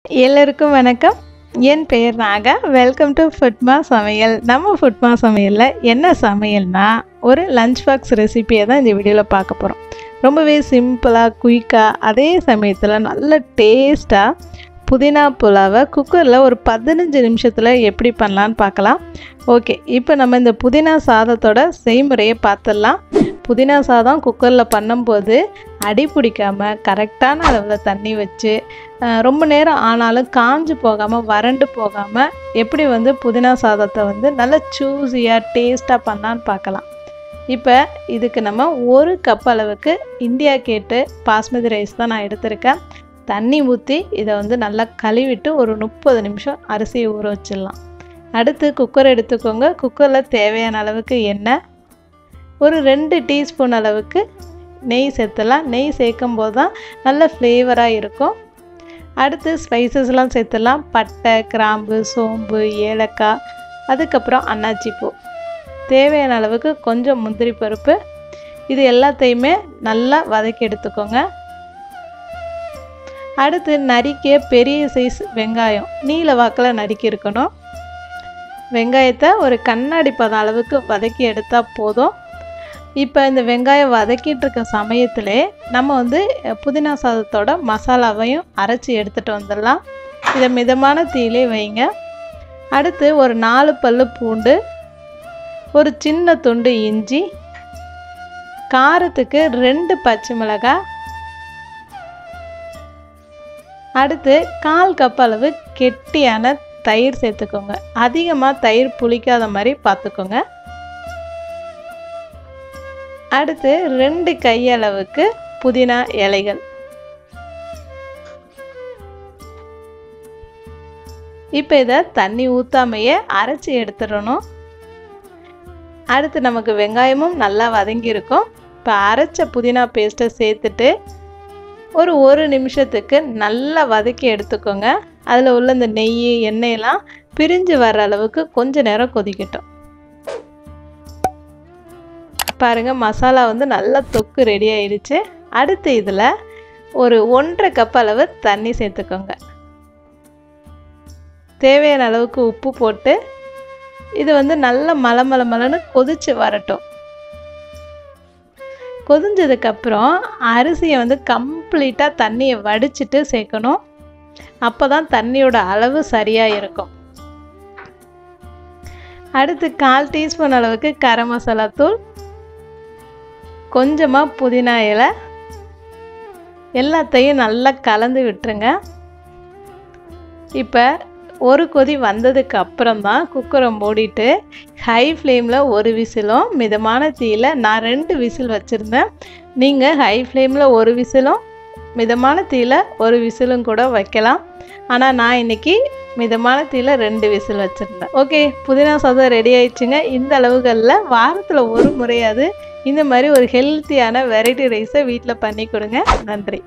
எல்லோருக்கும் வணக்கம். என் பெயர் நாகா. வெல்கம் டு ஃபுட்மா சமையல். நம்ம ஃபுட்மா சமையலில் என்ன சமையல்னா ஒரு லஞ்ச் பாக்ஸ் ரெசிபியை தான் இந்த வீடியோவில் பார்க்க போகிறோம். ரொம்பவே சிம்பிளாக குயிக்காக, அதே சமயத்தில் நல்ல டேஸ்ட்டாக புதினா புலாவை குக்கரில் ஒரு 15 நிமிஷத்தில் எப்படி பண்ணலான்னு பார்க்கலாம். ஓகே, இப்போ நம்ம இந்த புதினா சாதத்தோட செய்முறையை பார்த்துடலாம். புதினா சாதம் குக்கரில் பண்ணும்போது அடி பிடிக்காமல் கரெக்டான அளவில் தண்ணி வச்சு ரொம்ப நேரம் ஆனாலும் காஞ்சு போகாமல் வறண்டு போகாமல் எப்படி புதினா சாதத்தை நல்ல சூஸியாக டேஸ்ட்டாக பண்ணலான்னு பார்க்கலாம். இப்போ இதுக்கு நம்ம 1 கப் அளவுக்கு இந்தியா கேட்டு பாஸ்மதி ரைஸ் தான் நான் எடுத்திருக்கேன். தண்ணி ஊற்றி இதை நல்லா கழுவிட்டு ஒரு 30 நிமிஷம் அரிசியை ஊற வச்சிடலாம். அடுத்து குக்கர் எடுத்துக்கோங்க. குக்கரில் தேவையான அளவுக்கு எண்ணெய், ஒரு 2 டீஸ்பூன் அளவுக்கு நெய் சேர்த்துடலாம். நெய் சேர்க்கும் போது தான் நல்ல ஃப்ளேவராக இருக்கும். அடுத்து ஸ்பைசஸ்லாம் சேர்த்துடலாம். பட்டை, கிராம்பு, சோம்பு, ஏலக்காய், அதுக்கப்புறம் அன்னாச்சி பூ, தேவையான அளவுக்கு கொஞ்சம் முந்திரி பருப்பு. இது எல்லாத்தையுமே நல்லா வதக்கி எடுத்துக்கோங்க. அடுத்து நறுக்கிய பெரிய சைஸ் வெங்காயம் நீல வாக்கில் நறுக்கி இருக்கணும். வெங்காயத்தை ஒரு கண்ணாடி பதம் அளவுக்கு வதக்கி எடுத்தால் போதும். இப்போ இந்த வெங்காயம் வதக்கிட்டு இருக்க சமயத்திலே நம்ம புதினா சாதத்தோட மசாலாவையும் அரைச்சி எடுத்துகிட்டு வந்துடலாம். இதை மிதமான தீயிலே வைங்க. அடுத்து ஒரு 4 பல்லு பூண்டு, ஒரு சின்ன துண்டு இஞ்சி, காரத்துக்கு 2 பச்சை மிளகாய், அடுத்து 1/4 கப் அளவு கெட்டியான தயிர் சேர்த்துக்கோங்க. அதிகமாக தயிர் புளிக்காத மாதிரி பார்த்துக்கோங்க. அடுத்து 2 கையளவுக்கு புதினா இலைகள். இப்போ இதை தண்ணி ஊற்றாமையே அரைச்சி எடுத்துடணும். அடுத்து நமக்கு வெங்காயமும் நல்லா வதங்கியிருக்கும். இப்போ அரைச்ச புதினா பேஸ்ட்டை சேர்த்துட்டு ஒரு 1 நிமிஷத்துக்கு நல்லா வதக்கி எடுத்துக்கோங்க. அதில் உள்ள இந்த நெய், எண்ணெயெல்லாம் பிரிஞ்சு வர்ற அளவுக்கு கொஞ்ச நேரம் கொதிக்கட்டும். பாருங்கள், மசாலா நல்லா தொக்கு ரெடி ஆயிடுச்சு. அடுத்து இதில் ஒரு 1/2 கப் அளவு தண்ணி சேர்த்துக்கோங்க. தேவையான அளவுக்கு உப்பு போட்டு இது நல்லா மலமலன்னு கொதிச்சு வரட்டும். கொதிஞ்சதுக்கப்புறம் அரிசியை கம்ப்ளீட்டாக தண்ணியை வடிச்சிட்டு சேர்க்கணும். அப்போ தான் தண்ணியோட அளவு சரியாக இருக்கும். அடுத்து 1/4 டீஸ்பூன் அளவுக்கு கரம் மசாலா தூள், கொஞ்சமாக புதினா இலை, எல்லாத்தையும் நல்லா கலந்து விட்டுருங்க. இப்போ ஒரு கொதி வந்ததுக்கு அப்புறம் தான் குக்கரை மூடிட்டு ஹை ஃப்ளேமில் 1 விசிலும், மிதமான தீயில் நான் 2 விசில் வச்சுருந்தேன். நீங்கள் ஹை ஃப்ளேமில் 1 விசிலும் மிதமான தீயில் 1 விசிலும் கூட வைக்கலாம். ஆனால் நான் இன்றைக்கி மிதமான தீயில் 2 விசில் வச்சுருந்தேன். ஓகே, புதினா சாதம் ரெடி ஆயிடுச்சுங்க. இந்த அளவுகளில் வாரத்தில் 1 முறையாவது இந்த மாதிரி ஒரு ஹெல்த்தியான வெரைட்டி ரைஸை வீட்டில் பண்ணி கொடுங்க. நன்றி.